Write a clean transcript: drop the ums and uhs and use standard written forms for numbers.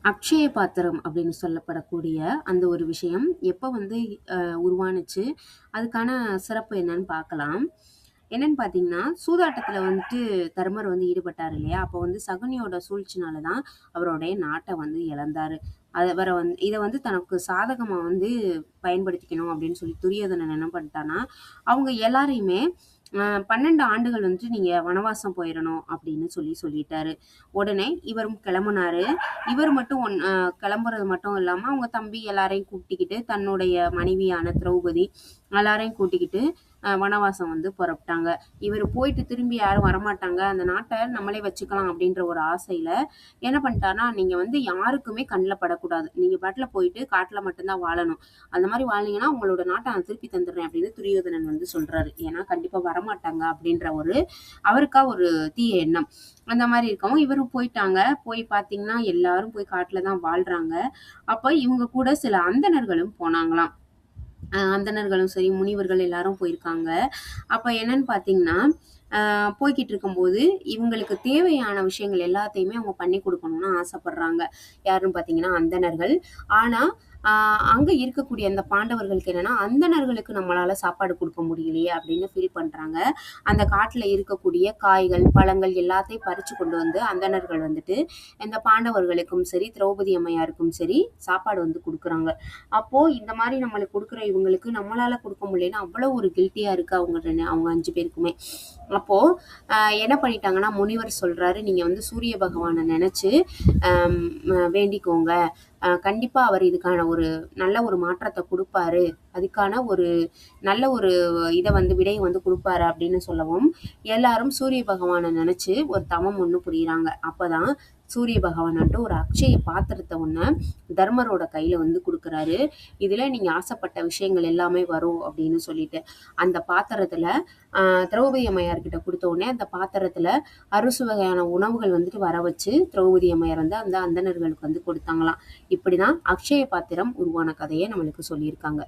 அக்ஷய பாத்திரம் அப்படின்னு சொல்லப்படக்கூடிய அந்த ஒரு விஷயம் எப்ப உருவானுச்சு? அதுக்கான சிறப்பு என்னன்னு பார்க்கலாம். என்னன்னு பார்த்தீங்கன்னா, சூதாட்டத்துல தருமர் ஈடுபட்டாரு இல்லையா? அப்போ சகுனியோட சூழ்ச்சினால தான் அவருடைய நாட்ட இழந்தாரு. அவர இத தனக்கு சாதகமா பயன்படுத்திக்கணும் அப்படின்னு சொல்லி துரியோதனன் என்ன பண்ணிட்டான்னா, அவங்க எல்லாரையுமே 12 ஆண்டுகள் நீங்க வனவாசம் போயிறணும் அப்படின்னு சொல்லிட்டாரு. உடனே இவரும் கிளம்புனாரு. இவர் மட்டும் கிளம்புறது மட்டும் இல்லாம, அவங்க தம்பி எல்லாரையும் கூட்டிக்கிட்டு, தன்னுடைய மனைவியான திரௌபதி எல்லாரையும் கூட்டிக்கிட்டு வனவாசம் புறப்பட்டாங்க. இவர் போயிட்டு திரும்பி யாரும் வரமாட்டாங்க. அந்த நாட்டை நம்மளே வச்சுக்கலாம் அப்படின்ற ஒரு ஆசையில என்ன பண்ணிட்டாருன்னா, நீங்க யாருக்குமே கண்ணுல படக்கூடாது. நீங்க பாட்டுல போயிட்டு காட்டுல மட்டும்தான் வாழணும். அந்த மாதிரி வாழ்ந்தீங்கன்னா உங்களோட நாட்டை நான் திருப்பி தந்துடுறேன் அப்படின்னு துரியோதனன் சொல்றாரு. ஏன்னா கண்டிப்பா வரமாட்டாங்க அப்படின்ற அவருக்கா ஒரு தீய எண்ணம். அந்த மாதிரி இருக்கவும் இவரும் போயிட்டாங்க. போய் பாத்தீங்கன்னா எல்லாரும் போய் காட்டுல தான் வாழ்றாங்க. அப்ப இவங்க கூட சில அந்தணர்களும் போனாங்களாம். அந்தணர்களும் சரி, முனிவர்கள் எல்லாரும் போயிருக்காங்க. அப்ப என்னன்னு பாத்தீங்கன்னா, போய்கிட்டு இருக்கும்போது இவங்களுக்கு தேவையான விஷயங்கள் எல்லாத்தையுமே அவங்க பண்ணி கொடுக்கணும்னு ஆசைப்படுறாங்க. யாருன்னு பாத்தீங்கன்னா அந்தணர்கள். ஆனா அங்க இருக்கக்கூடிய அந்த பாண்டவர்களுக்கு என்னன்னா, அந்தணர்களுக்கு நம்மளால சாப்பாடு கொடுக்க முடியலையே அப்படின்னு ஃபீல் பண்றாங்க. அந்த காட்டுல இருக்கக்கூடிய காய்கள், பழங்கள் எல்லாத்தையும் பறிச்சு கொண்டு அந்தணர்கள் இந்த பாண்டவர்களுக்கும் சரி, திரௌபதி அம்மையாருக்கும் சரி சாப்பாடு கொடுக்குறாங்க. அப்போ இந்த மாதிரி நம்மளுக்கு கொடுக்குற இவங்களுக்கு நம்மளால கொடுக்க முடியலன்னு அவ்வளவு ஒரு கில்ட்டியா இருக்கு அவங்க 5 பேருக்குமே. அப்போ என்ன பண்ணிட்டாங்கன்னா, முனிவர் சொல்றாரு, நீங்க சூரிய பகவானை நினைச்சு வேண்டிக்கோங்க. கண்டிப்பா அவர் இதுக்கான ஒரு நல்ல ஒரு மாற்றத்தை கொடுப்பாரு. அதுக்கான ஒரு நல்ல ஒரு இதை விடையை கொடுப்பாரு அப்படின்னு சொல்லவும், எல்லாரும் சூரிய பகவானை நினைச்சு ஒரு தவம் ஒண்ணு புரியுறாங்க. அப்பதான் சூரிய பகவான் ஒரு அக்ஷய பாத்திரத்தை ஒண்ணு தர்மரோட கையில கொடுக்குறாரு. இதுல நீங்க ஆசைப்பட்ட விஷயங்கள் எல்லாமே வரும் அப்படின்னு சொல்லிட்டு அந்த பாத்திரத்துல திரௌபதி அம்மையார்கிட்ட கொடுத்த உடனே அந்த பாத்திரத்துல அறுசு வகையான உணவுகள் வர வச்சு திரௌபதி அம்மையார் அந்த அந்தணர்களுக்கு கொடுத்தாங்களாம். இப்படிதான் அக்ஷய பாத்திரம் உருவான கதையை நம்மளுக்கு சொல்லியிருக்காங்க.